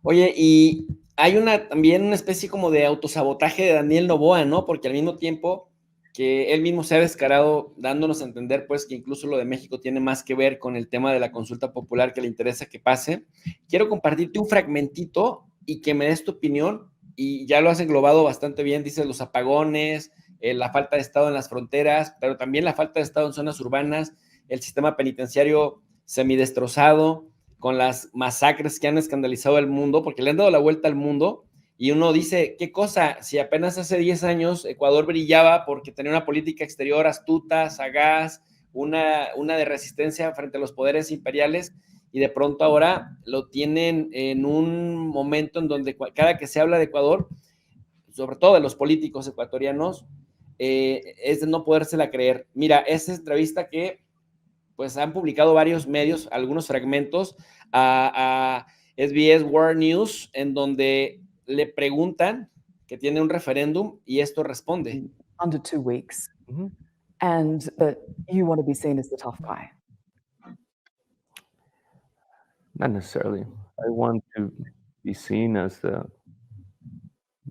Oye, y hay también una especie como de autosabotaje de Daniel Noboa, ¿no? Porque al mismo tiempo que él mismo se ha descarado dándonos a entender, pues, que incluso lo de México tiene más que ver con el tema de la consulta popular que le interesa que pase. Quiero compartirte un fragmentito y que me des tu opinión, y ya lo has englobado bastante bien, dices los apagones, la falta de Estado en las fronteras, pero también la falta de Estado en zonas urbanas, el sistema penitenciario semidestrozado, con las masacres que han escandalizado al mundo, porque le han dado la vuelta al mundo, y uno dice, ¿qué cosa? Si apenas hace 10 años Ecuador brillaba porque tenía una política exterior astuta, sagaz, una de resistencia frente a los poderes imperiales, y de pronto ahora lo tienen en un momento en donde cada que se habla de Ecuador, sobre todo de los políticos ecuatorianos, es de no podérsela creer. Mira, esa entrevista que pues han publicado varios medios, algunos fragmentos a SBS World News, en donde le preguntan que tiene un referéndum y esto responde. Under 2 weeks, and that you want to be seen as the tough guy. Not necessarily. I want to be seen as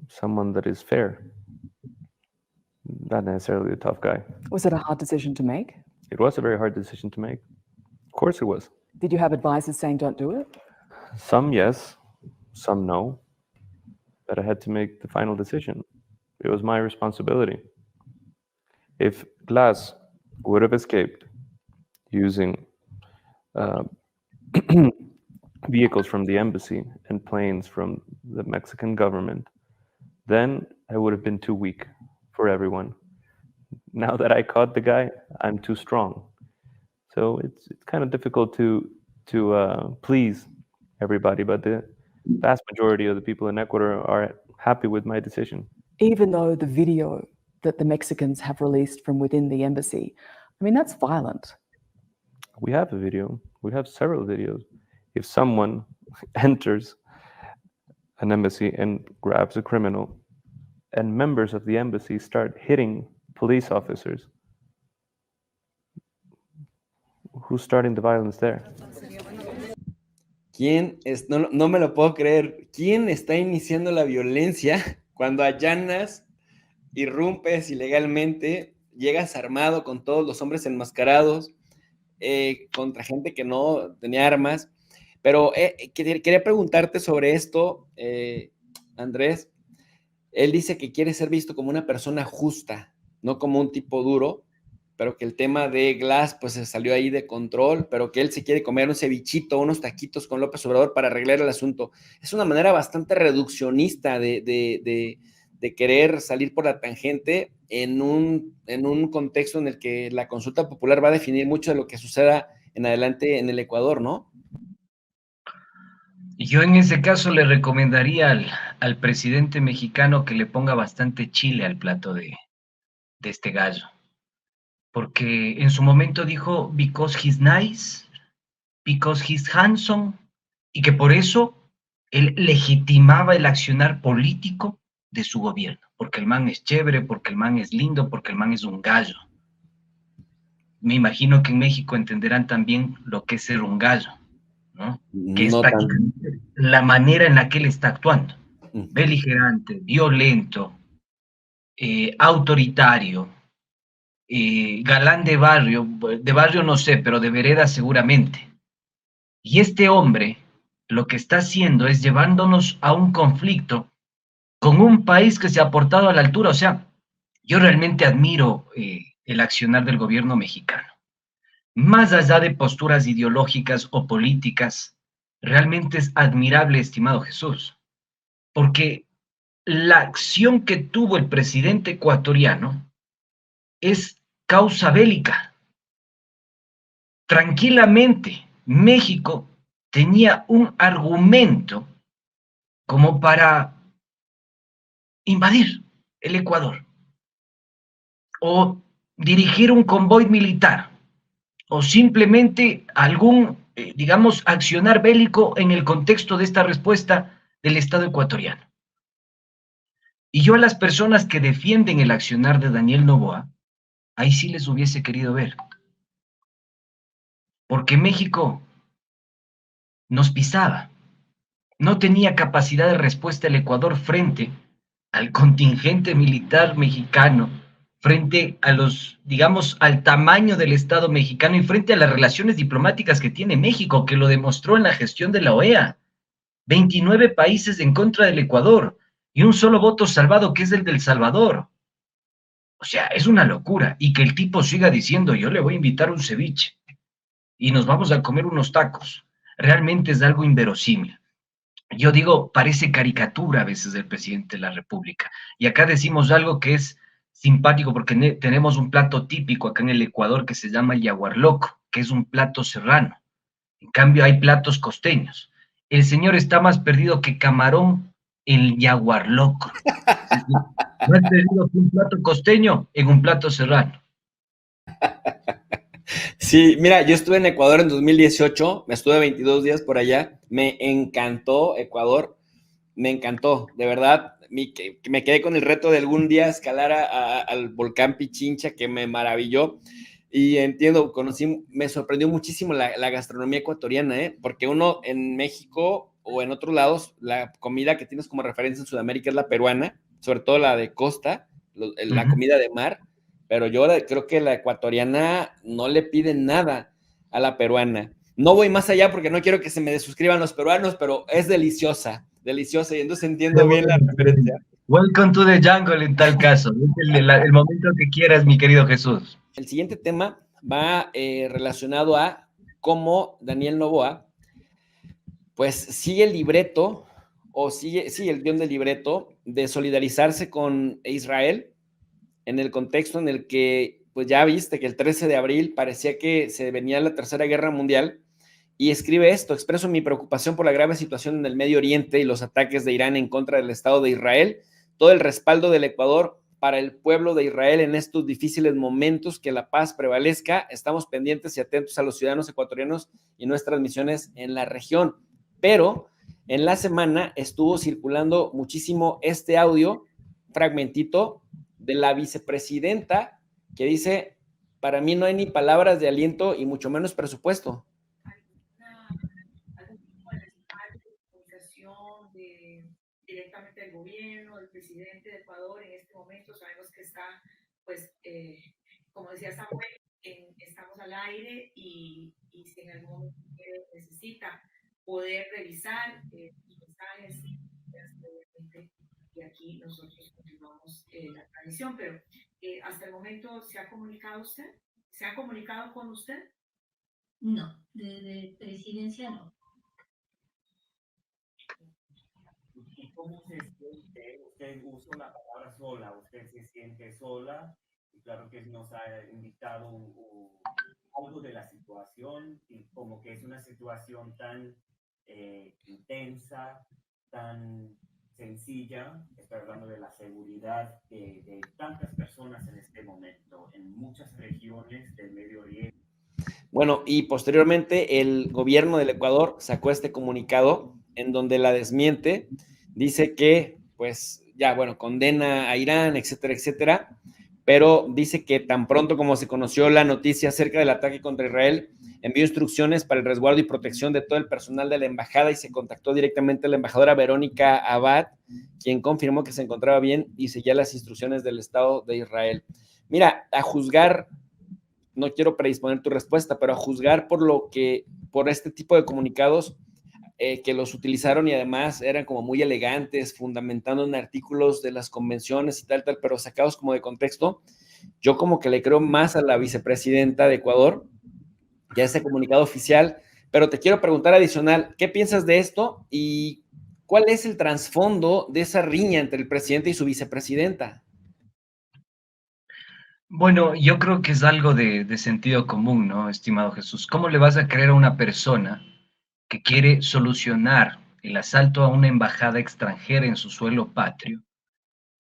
someone that is fair, not necessarily a tough guy. Was it a hard decision to make? It was a very hard decision to make. Of course it was. Did you have advisors saying don't do it? Some yes, some no, but I had to make the final decision. It was my responsibility. If Glass would have escaped using vehicles from the embassy and planes from the Mexican government, then I would have been too weak for everyone. Now that I caught the guy, I'm too strong. So it's kind of difficult to please everybody, but the vast majority of the people in Ecuador are happy with my decision. Even though the video that the Mexicans have released from within the embassy, I mean, that's violent. We have a video. We have several videos. If someone enters an embassy and grabs a criminal, and members of the embassy start hitting police officers, who's starting the violence there? ¿Quién es? No me lo puedo creer. ¿Quién está iniciando la violencia cuando allanas, irrumpes ilegalmente, llegas armado con todos los hombres enmascarados, contra gente que no tenía armas? Pero quería preguntarte sobre esto, Andrés. Él dice que quiere ser visto como una persona justa, no como un tipo duro, pero que el tema de Glass pues se salió ahí de control, pero que él se quiere comer un cevichito, unos taquitos con López Obrador para arreglar el asunto. Es una manera bastante reduccionista de querer salir por la tangente en un contexto en el que la consulta popular va a definir mucho de lo que suceda en adelante en el Ecuador, ¿no? Yo en ese caso le recomendaría al presidente mexicano que le ponga bastante chile al plato de este gallo. Porque en su momento dijo, because he's nice, because he's handsome, y que por eso él legitimaba el accionar político de su gobierno. Porque el man es chévere, porque el man es lindo, porque el man es un gallo. Me imagino que en México entenderán también lo que es ser un gallo, ¿no? Que es prácticamente la manera en la que él está actuando. Beligerante, violento, autoritario, galán de barrio no sé, pero de vereda seguramente. Y este hombre lo que está haciendo es llevándonos a un conflicto con un país que se ha portado a la altura. O sea, yo realmente admiro el accionar del gobierno mexicano. Más allá de posturas ideológicas o políticas, realmente es admirable, estimado Jesús, porque la acción que tuvo el presidente ecuatoriano es causa bélica. Tranquilamente, México tenía un argumento como para invadir el Ecuador o dirigir un convoy militar o simplemente algún, digamos, accionar bélico en el contexto de esta respuesta del Estado ecuatoriano. Y yo a las personas que defienden el accionar de Daniel Noboa, ahí sí les hubiese querido ver. Porque México nos pisaba, no tenía capacidad de respuesta el Ecuador frente al contingente militar mexicano, frente a los, digamos, al tamaño del Estado mexicano y frente a las relaciones diplomáticas que tiene México, que lo demostró en la gestión de la OEA. 29 países en contra del Ecuador y un solo voto salvado, que es el del Salvador. O sea, es una locura. Y que el tipo siga diciendo, yo le voy a invitar un ceviche y nos vamos a comer unos tacos. Realmente es algo inverosímil. Yo digo, parece caricatura a veces del presidente de la República. Y acá decimos algo que es simpático porque tenemos un plato típico acá en el Ecuador que se llama el yaguar loco, que es un plato serrano. En cambio, hay platos costeños. El señor está más perdido que camarón en yaguar loco. Más perdido que un plato costeño en un plato serrano. Sí, mira, yo estuve en Ecuador en 2018, me estuve 22 días por allá, me encantó Ecuador, me encantó, de verdad, que me quedé con el reto de algún día escalar al volcán Pichincha, que me maravilló, y entiendo, me sorprendió muchísimo la gastronomía ecuatoriana, porque uno en México o en otros lados, la comida que tienes como referencia en Sudamérica es la peruana, sobre todo la de costa, la comida de mar, pero yo creo que la ecuatoriana no le pide nada a la peruana. No voy más allá porque no quiero que se me desuscriban los peruanos, pero es deliciosa, deliciosa, y entonces entiendo bien la referencia. Welcome to the jungle en tal caso. Es el momento que quieras, mi querido Jesús. El siguiente tema va relacionado a cómo Daniel Noboa, pues sigue el libreto, o sigue el guión del libreto de solidarizarse con Israel en el contexto en el que, pues ya viste que el 13 de abril parecía que se venía la Tercera Guerra Mundial, y escribe esto: expreso mi preocupación por la grave situación en el Medio Oriente y los ataques de Irán en contra del Estado de Israel, todo el respaldo del Ecuador para el pueblo de Israel en estos difíciles momentos, que la paz prevalezca, estamos pendientes y atentos a los ciudadanos ecuatorianos y nuestras misiones en la región. Pero en la semana estuvo circulando muchísimo este audio, fragmentito, de la vicepresidenta, que dice: para mí no hay ni palabras de aliento y mucho menos presupuesto. Directamente del gobierno, del presidente de Ecuador en este momento. Sabemos que está, pues, como decía Samuel, estamos al aire y si en algún momento necesita poder revisar los mensajes, y aquí nosotros continuamos la transmisión, pero hasta el momento ¿se ha comunicado usted? ¿Se ha comunicado con usted? No, de presidencia no. ¿Y cómo se siente? Usted usa una palabra sola, usted se siente sola, y claro que nos ha indicado algo de la situación, y como que es una situación tan intensa, tan sencilla. Estoy hablando de la seguridad de tantas personas en este momento, en muchas regiones del Medio Oriente. Bueno, y posteriormente el gobierno del Ecuador sacó este comunicado en donde la desmiente, dice que, pues, ya, bueno, condena a Irán, etcétera, etcétera, pero dice que tan pronto como se conoció la noticia acerca del ataque contra Israel, envió instrucciones para el resguardo y protección de todo el personal de la embajada, y se contactó directamente a la embajadora Verónica Abad, quien confirmó que se encontraba bien y seguía las instrucciones del Estado de Israel. Mira, a juzgar, no quiero predisponer tu respuesta, pero a juzgar por este tipo de comunicados que los utilizaron, y además eran como muy elegantes, fundamentando en artículos de las convenciones y tal, pero sacados como de contexto, yo como que le creo más a la vicepresidenta de Ecuador, ya ese comunicado oficial. Pero te quiero preguntar adicional, ¿qué piensas de esto y cuál es el trasfondo de esa riña entre el presidente y su vicepresidenta? Bueno, yo creo que es algo de sentido común, ¿no, estimado Jesús? ¿Cómo le vas a creer a una persona que quiere solucionar el asalto a una embajada extranjera en su suelo patrio,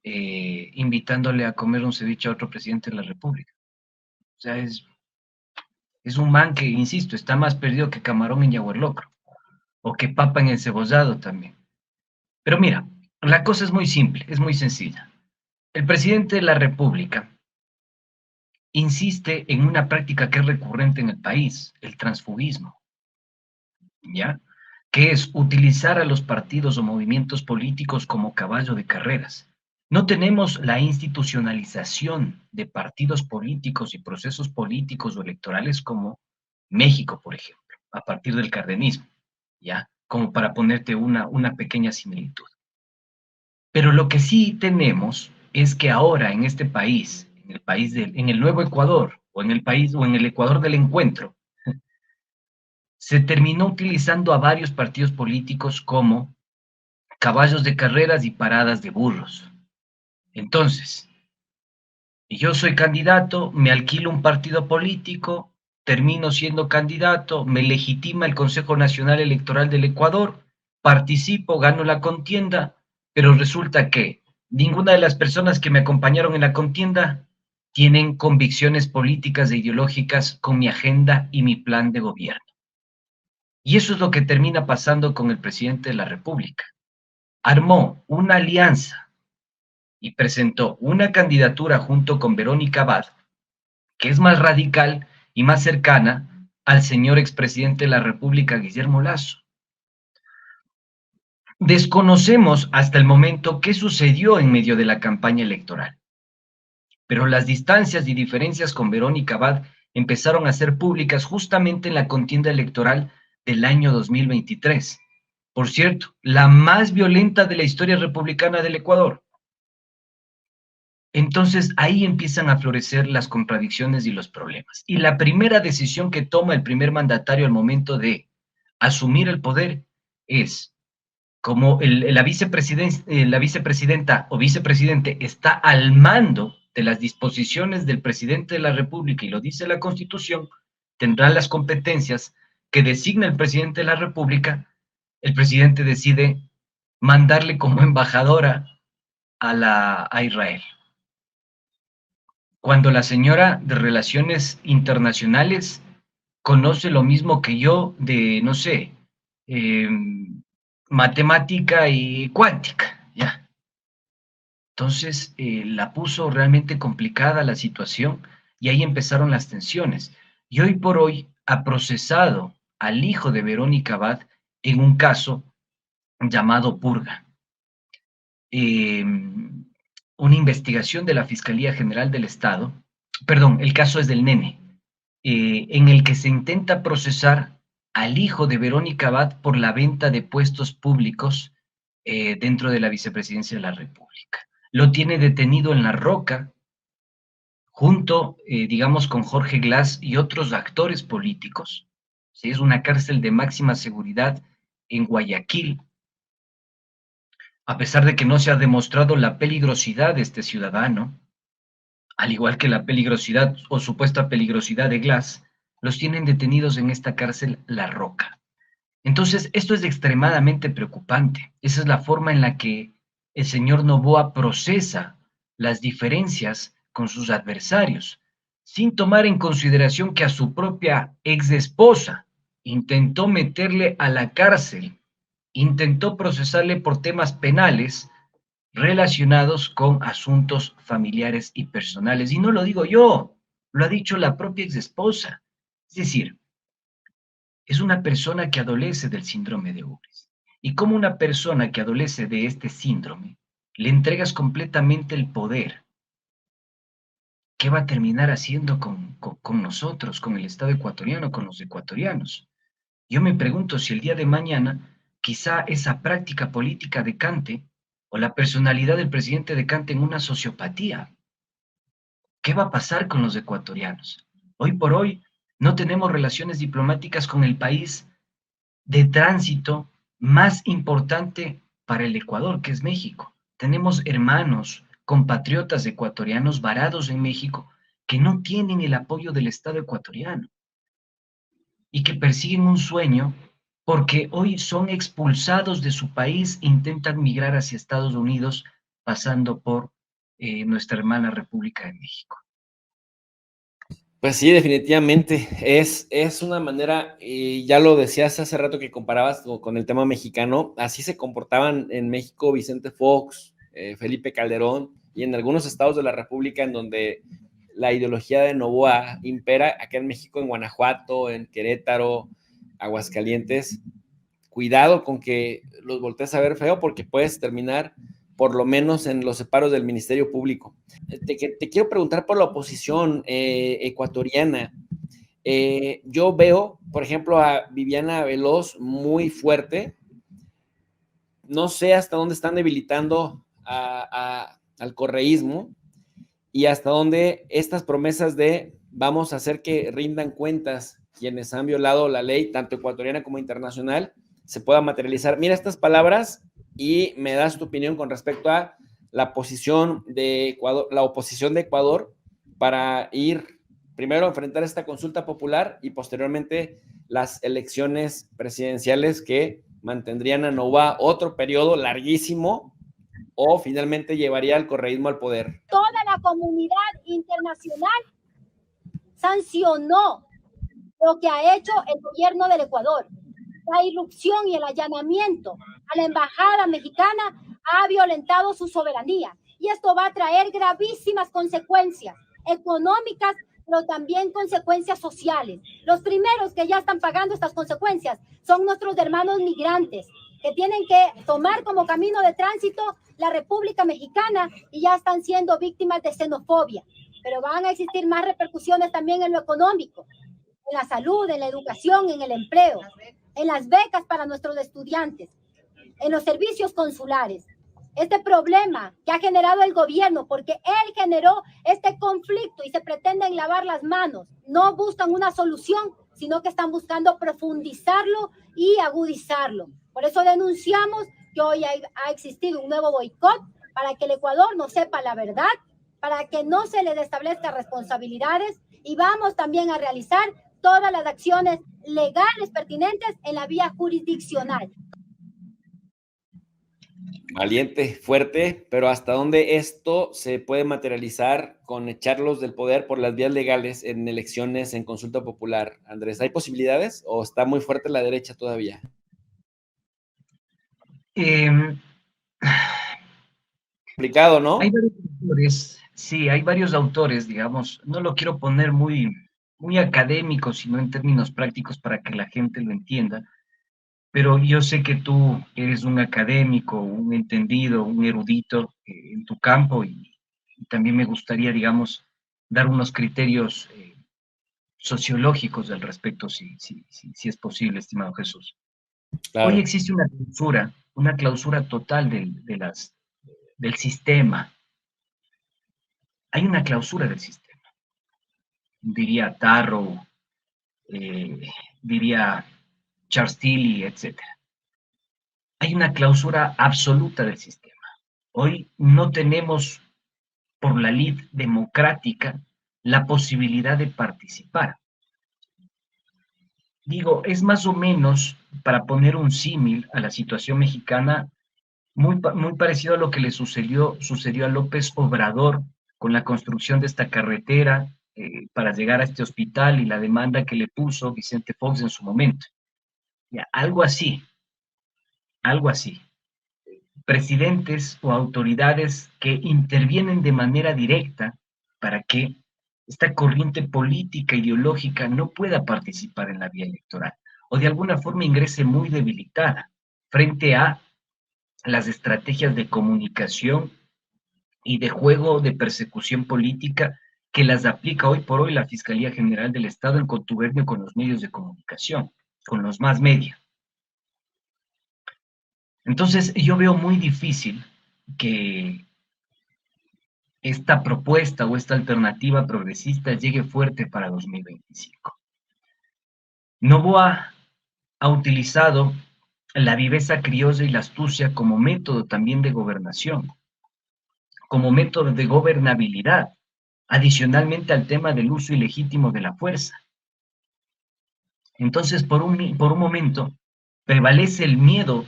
invitándole a comer un ceviche a otro presidente de la República? O sea, es un man que, insisto, está más perdido que camarón en Yaguarlocro, o que papa en encebollado también. Pero mira, la cosa es muy simple, es muy sencilla. El presidente de la República insiste en una práctica que es recurrente en el país, el transfugismo, ¿ya? que es utilizar a los partidos o movimientos políticos como caballo de carreras. No tenemos la institucionalización de partidos políticos y procesos políticos o electorales como México, por ejemplo, a partir del cardenismo, ¿ya? Como para ponerte una pequeña similitud. Pero lo que sí tenemos es que ahora en este país, en el nuevo Ecuador, o en el Ecuador del encuentro, se terminó utilizando a varios partidos políticos como caballos de carreras y paradas de burros. Entonces, yo soy candidato, me alquilo un partido político, termino siendo candidato, me legitima el Consejo Nacional Electoral del Ecuador, participo, gano la contienda, pero resulta que ninguna de las personas que me acompañaron en la contienda tienen convicciones políticas e ideológicas con mi agenda y mi plan de gobierno. Y eso es lo que termina pasando con el presidente de la República. Armó una alianza y presentó una candidatura junto con Verónica Abad, que es más radical y más cercana al señor expresidente de la República, Guillermo Lasso. Desconocemos hasta el momento qué sucedió en medio de la campaña electoral, pero las distancias y diferencias con Verónica Abad empezaron a ser públicas justamente en la contienda electoral del año 2023. Por cierto, la más violenta de la historia republicana del Ecuador. Entonces ahí empiezan a florecer las contradicciones y los problemas. Y la primera decisión que toma el primer mandatario al momento de asumir el poder es, como la vicepresidenta o vicepresidente está al mando de las disposiciones del presidente de la República, y lo dice la Constitución, tendrá las competencias que designa el presidente de la República. El presidente decide mandarle como embajadora a Israel. Cuando la señora de Relaciones Internacionales conoce lo mismo que yo de, no sé, matemática y cuántica, ya. Entonces, la puso realmente complicada la situación y ahí empezaron las tensiones. Y hoy por hoy ha procesado al hijo de Verónica Abad en un caso llamado Purga. Una investigación de la Fiscalía General del Estado, perdón, el caso es del Nene, en el que se intenta procesar al hijo de Verónica Abad por la venta de puestos públicos dentro de la vicepresidencia de la República. Lo tiene detenido en La Roca, junto, digamos, con Jorge Glass y otros actores políticos. ¿Sí? Es una cárcel de máxima seguridad en Guayaquil, a pesar de que no se ha demostrado la peligrosidad de este ciudadano, al igual que la peligrosidad o supuesta peligrosidad de Glass, los tienen detenidos en esta cárcel La Roca. Entonces, esto es extremadamente preocupante. Esa es la forma en la que el señor Noboa procesa las diferencias con sus adversarios, sin tomar en consideración que a su propia exesposa intentó meterle a la cárcel, intentó procesarle por temas penales relacionados con asuntos familiares y personales. Y no lo digo yo, lo ha dicho la propia exesposa. Es decir, es una persona que adolece del síndrome de Ubris. Y como una persona que adolece de este síndrome, le entregas completamente el poder. ¿Qué va a terminar haciendo con nosotros, con el Estado ecuatoriano, con los ecuatorianos? Yo me pregunto si el día de mañana quizá esa práctica política decante o la personalidad del presidente decante en una sociopatía. ¿Qué va a pasar con los ecuatorianos? Hoy por hoy no tenemos relaciones diplomáticas con el país de tránsito más importante para el Ecuador, que es México. Tenemos hermanos, compatriotas ecuatorianos varados en México que no tienen el apoyo del Estado ecuatoriano y que persiguen un sueño porque hoy son expulsados de su país e intentan migrar hacia Estados Unidos pasando por nuestra hermana República de México. Pues sí, definitivamente. Es una manera, y ya lo decías hace rato que comparabas con el tema mexicano, así se comportaban en México Vicente Fox, Felipe Calderón, y en algunos estados de la República en donde la ideología de Noboa impera, acá en México, en Guanajuato, en Querétaro, Aguascalientes. cuidado con que los voltees a ver feo porque puedes terminar por lo menos en los separos del Ministerio Público. Te quiero preguntar por la oposición ecuatoriana. Yo veo, por ejemplo, a Viviana Veloz muy fuerte. No sé hasta dónde están debilitando al correísmo y hasta dónde estas promesas de vamos a hacer que rindan cuentas quienes han violado la ley, tanto ecuatoriana como internacional, se pueda materializar. Mira estas palabras y me das tu opinión con respecto a la posición de Ecuador, la oposición de Ecuador para ir primero a enfrentar esta consulta popular y posteriormente las elecciones presidenciales que mantendrían a Noboa otro periodo larguísimo o finalmente llevaría al correísmo al poder. Toda la comunidad internacional sancionó lo que ha hecho el gobierno del Ecuador. La irrupción y el allanamiento a la embajada mexicana ha violentado su soberanía y esto va a traer gravísimas consecuencias económicas, pero también consecuencias sociales. Los primeros que ya están pagando estas consecuencias son nuestros hermanos migrantes, que tienen que tomar como camino de tránsito la República Mexicana y ya están siendo víctimas de xenofobia. Pero van a existir más repercusiones también en lo económico, en la salud, en la educación, en el empleo, en las becas para nuestros estudiantes, en los servicios consulares. Este problema que ha generado el gobierno, porque él generó este conflicto y se pretenden lavar las manos, no buscan una solución, sino que están buscando profundizarlo y agudizarlo. Por eso denunciamos que hoy ha existido un nuevo boicot para que el Ecuador no sepa la verdad, para que no se le establezcan responsabilidades y vamos también a realizar todas las acciones legales pertinentes en la vía jurisdiccional. Valiente, fuerte, pero ¿hasta dónde esto se puede materializar con echarlos del poder por las vías legales en elecciones, en consulta popular? Andrés, ¿hay posibilidades o está muy fuerte la derecha todavía? Complicado, ¿no? Hay varios autores, sí, hay varios autores, digamos, no lo quiero poner muy académico, sino en términos prácticos para que la gente lo entienda, pero yo sé que tú eres un académico, un entendido, un erudito en tu campo y también me gustaría, digamos, dar unos criterios sociológicos al respecto, si es posible, estimado Jesús. Claro. Hoy existe una clausura total del sistema. Hay una clausura del sistema. Diría Tarrow, diría Charles Tilly, etc. Hay una clausura absoluta del sistema. Hoy no tenemos, por la lid democrática, la posibilidad de participar. Digo, es más o menos, para poner un símil a la situación mexicana, muy parecido a lo que le sucedió a López Obrador con la construcción de esta carretera para llegar a este hospital y la demanda que le puso Vicente Fox en su momento. Ya, algo así. Presidentes o autoridades que intervienen de manera directa para que esta corriente política, ideológica, no pueda participar en la vía electoral, o de alguna forma ingrese muy debilitada frente a las estrategias de comunicación y de juego de persecución política que las aplica hoy por hoy la Fiscalía General del Estado en contubernio con los medios de comunicación, con los más media. Entonces, yo veo muy difícil que esta propuesta o esta alternativa progresista llegue fuerte para 2025. Noboa ha utilizado la viveza criolla y la astucia como método también de gobernación, como método de gobernabilidad, adicionalmente al tema del uso ilegítimo de la fuerza. Entonces, por un momento, prevalece el miedo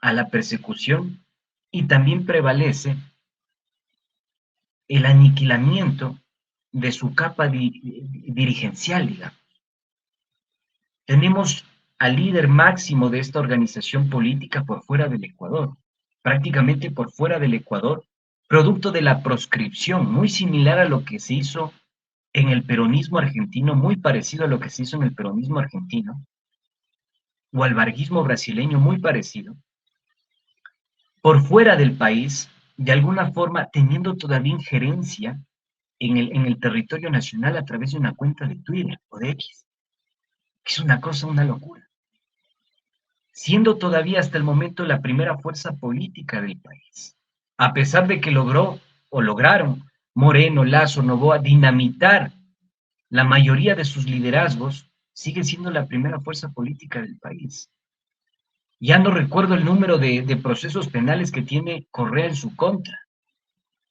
a la persecución y también prevalece el aniquilamiento de su capa dirigencial, digamos. Tenemos al líder máximo de esta organización política por fuera del Ecuador, prácticamente por fuera del Ecuador, producto de la proscripción, muy similar a lo que se hizo en el peronismo argentino, muy parecido a lo que se hizo en el peronismo argentino, o al varguismo brasileño muy parecido, por fuera del país, de alguna forma teniendo todavía injerencia en el territorio nacional a través de una cuenta de Twitter o de X. Es una cosa, una locura. Siendo todavía hasta el momento la primera fuerza política del país, a pesar de que lograron Moreno, Lazo, Noboa dinamitar la mayoría de sus liderazgos, sigue siendo la primera fuerza política del país. Ya no recuerdo el número de procesos penales que tiene Correa en su contra.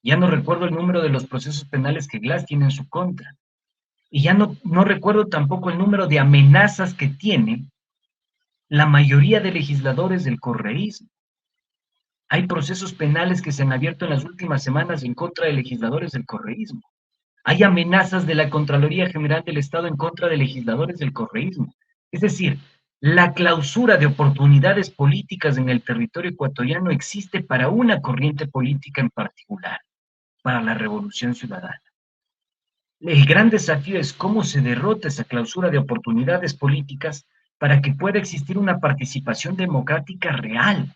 Ya no recuerdo el número de los procesos penales que Glass tiene en su contra. Y ya no recuerdo tampoco el número de amenazas que tiene la mayoría de legisladores del correísmo. Hay procesos penales que se han abierto en las últimas semanas en contra de legisladores del correísmo. Hay amenazas de la Contraloría General del Estado en contra de legisladores del correísmo. Es decir, la clausura de oportunidades políticas en el territorio ecuatoriano existe para una corriente política en particular, para la Revolución Ciudadana. El gran desafío es cómo se derrota esa clausura de oportunidades políticas para que pueda existir una participación democrática real.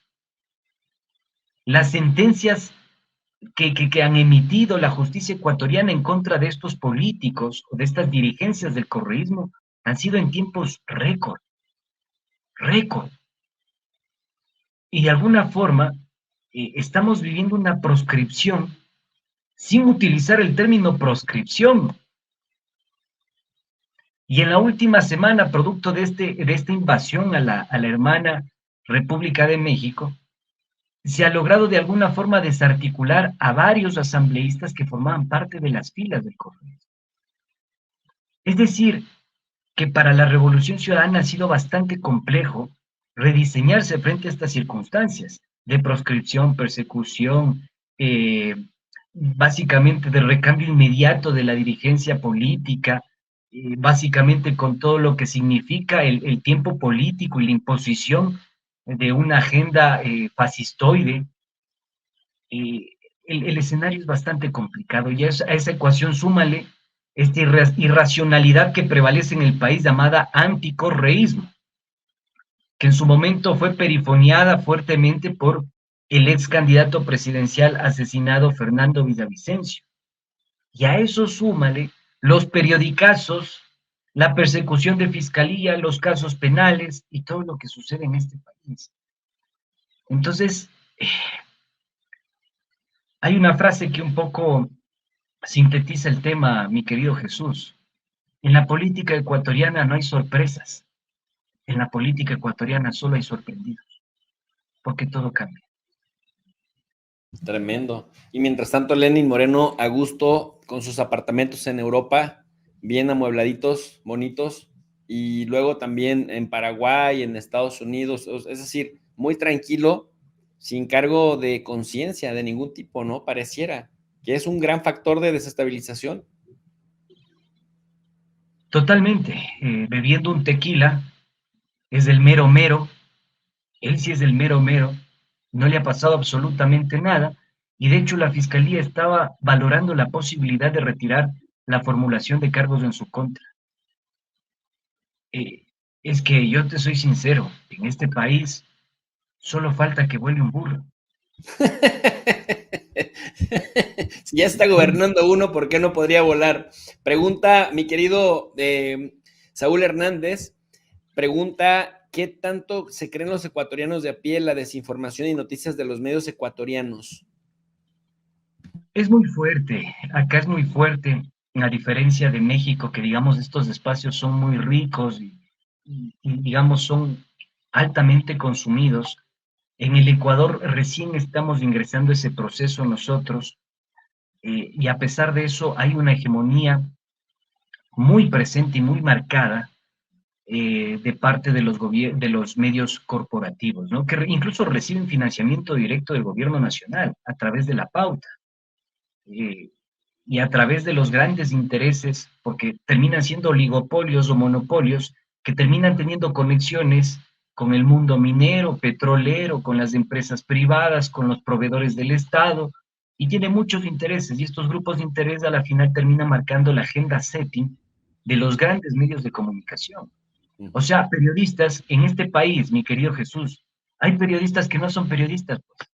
Las sentencias que han emitido la justicia ecuatoriana en contra de estos políticos o de estas dirigencias del correísmo han sido en tiempos récord. Y de alguna forma estamos viviendo una proscripción sin utilizar el término proscripción. Y en la última semana, producto de esta invasión a la hermana República de México, se ha logrado de alguna forma desarticular a varios asambleístas que formaban parte de las filas del correísmo. Es decir, que para la Revolución Ciudadana ha sido bastante complejo rediseñarse frente a estas circunstancias de proscripción, persecución, básicamente de recambio inmediato de la dirigencia política, básicamente con todo lo que significa el tiempo político y la imposición de una agenda fascistoide. El escenario es bastante complicado y a esa ecuación súmale esta irracionalidad que prevalece en el país llamada anticorreísmo, que en su momento fue perifoneada fuertemente por el ex candidato presidencial asesinado Fernando Villavicencio. Y a eso súmale los periodicazos, la persecución de fiscalía, los casos penales y todo lo que sucede en este país. Entonces, hay una frase que un poco sintetiza el tema, mi querido Jesús. En la política ecuatoriana no hay sorpresas. En la política ecuatoriana solo hay sorprendidos, porque todo cambia. Tremendo. Y mientras tanto, Lenin Moreno a gusto con sus apartamentos en Europa, bien amuebladitos, bonitos, y luego también en Paraguay, en Estados Unidos, es decir, muy tranquilo, sin cargo de conciencia de ningún tipo, ¿no? Pareciera que es un gran factor de desestabilización. Totalmente. Bebiendo un tequila, es del mero mero, él sí es del mero mero, no le ha pasado absolutamente nada, y de hecho la fiscalía estaba valorando la posibilidad de retirar la formulación de cargos en su contra. Es que yo te soy sincero, en este país solo falta que vuele un burro. Si ya está gobernando uno, ¿por qué no podría volar? Pregunta mi querido Saúl Hernández, pregunta, ¿qué tanto se creen los ecuatorianos de a pie la desinformación y noticias de los medios ecuatorianos? Es muy fuerte, acá es muy fuerte, a diferencia de México, que digamos estos espacios son muy ricos y digamos son altamente consumidos. En el Ecuador recién estamos ingresando a ese proceso nosotros, y a pesar de eso hay una hegemonía muy presente y muy marcada de parte de los medios corporativos, ¿no? Que incluso reciben financiamiento directo del gobierno nacional a través de la pauta y a través de los grandes intereses, porque terminan siendo oligopolios o monopolios que terminan teniendo conexiones con el mundo minero, petrolero, con las empresas privadas, con los proveedores del Estado, y tiene muchos intereses, y estos grupos de interés a la final terminan marcando la agenda setting de los grandes medios de comunicación. O sea, periodistas en este país, mi querido Jesús, hay periodistas que no son periodistas, pues.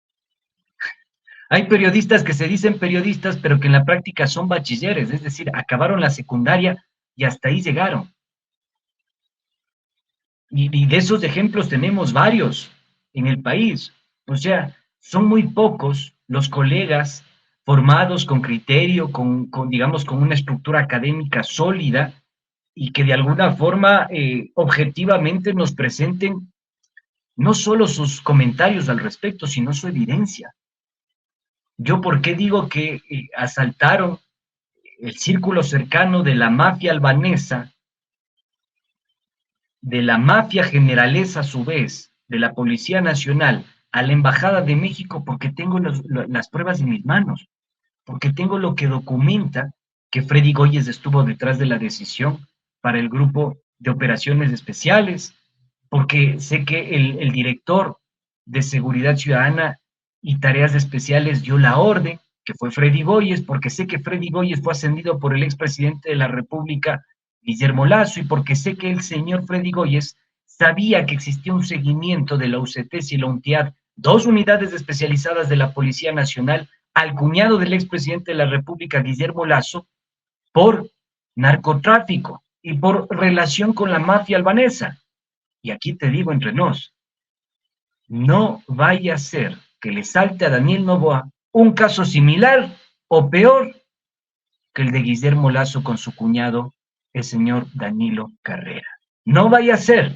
Hay periodistas que se dicen periodistas, pero que en la práctica son bachilleres, es decir, acabaron la secundaria y hasta ahí llegaron. Y de esos ejemplos tenemos varios en el país. O sea, son muy pocos los colegas formados con criterio, digamos, con una estructura académica sólida y que de alguna forma objetivamente nos presenten no solo sus comentarios al respecto, sino su evidencia. Yo, ¿por qué digo que asaltaron el círculo cercano de la mafia albanesa, de la mafia generalesa a su vez, de la Policía Nacional, a la Embajada de México? Porque tengo las pruebas en mis manos, porque tengo lo que documenta que Freddy Goyes estuvo detrás de la decisión para el grupo de operaciones especiales, porque sé que el director de Seguridad Ciudadana y Tareas Especiales dio la orden, que fue Freddy Goyes, porque sé que Freddy Goyes fue ascendido por el expresidente de la República, Guillermo Lasso, y porque sé que el señor Freddy Goyes sabía que existía un seguimiento de la UCETES y la UNTIAD, dos unidades especializadas de la Policía Nacional, al cuñado del expresidente de la República, Guillermo Lasso, por narcotráfico y por relación con la mafia albanesa. Y aquí te digo entre nos, no vaya a ser que le salte a Daniel Noboa un caso similar o peor que el de Guillermo Lasso con su cuñado, el señor Danilo Carrera. No vaya a ser,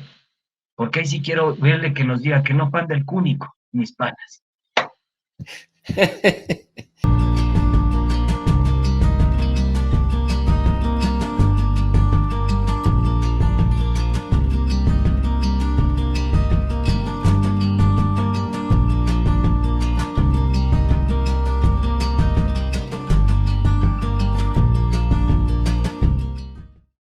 porque ahí sí quiero verle que nos diga que no panda el cúnico, mis panas.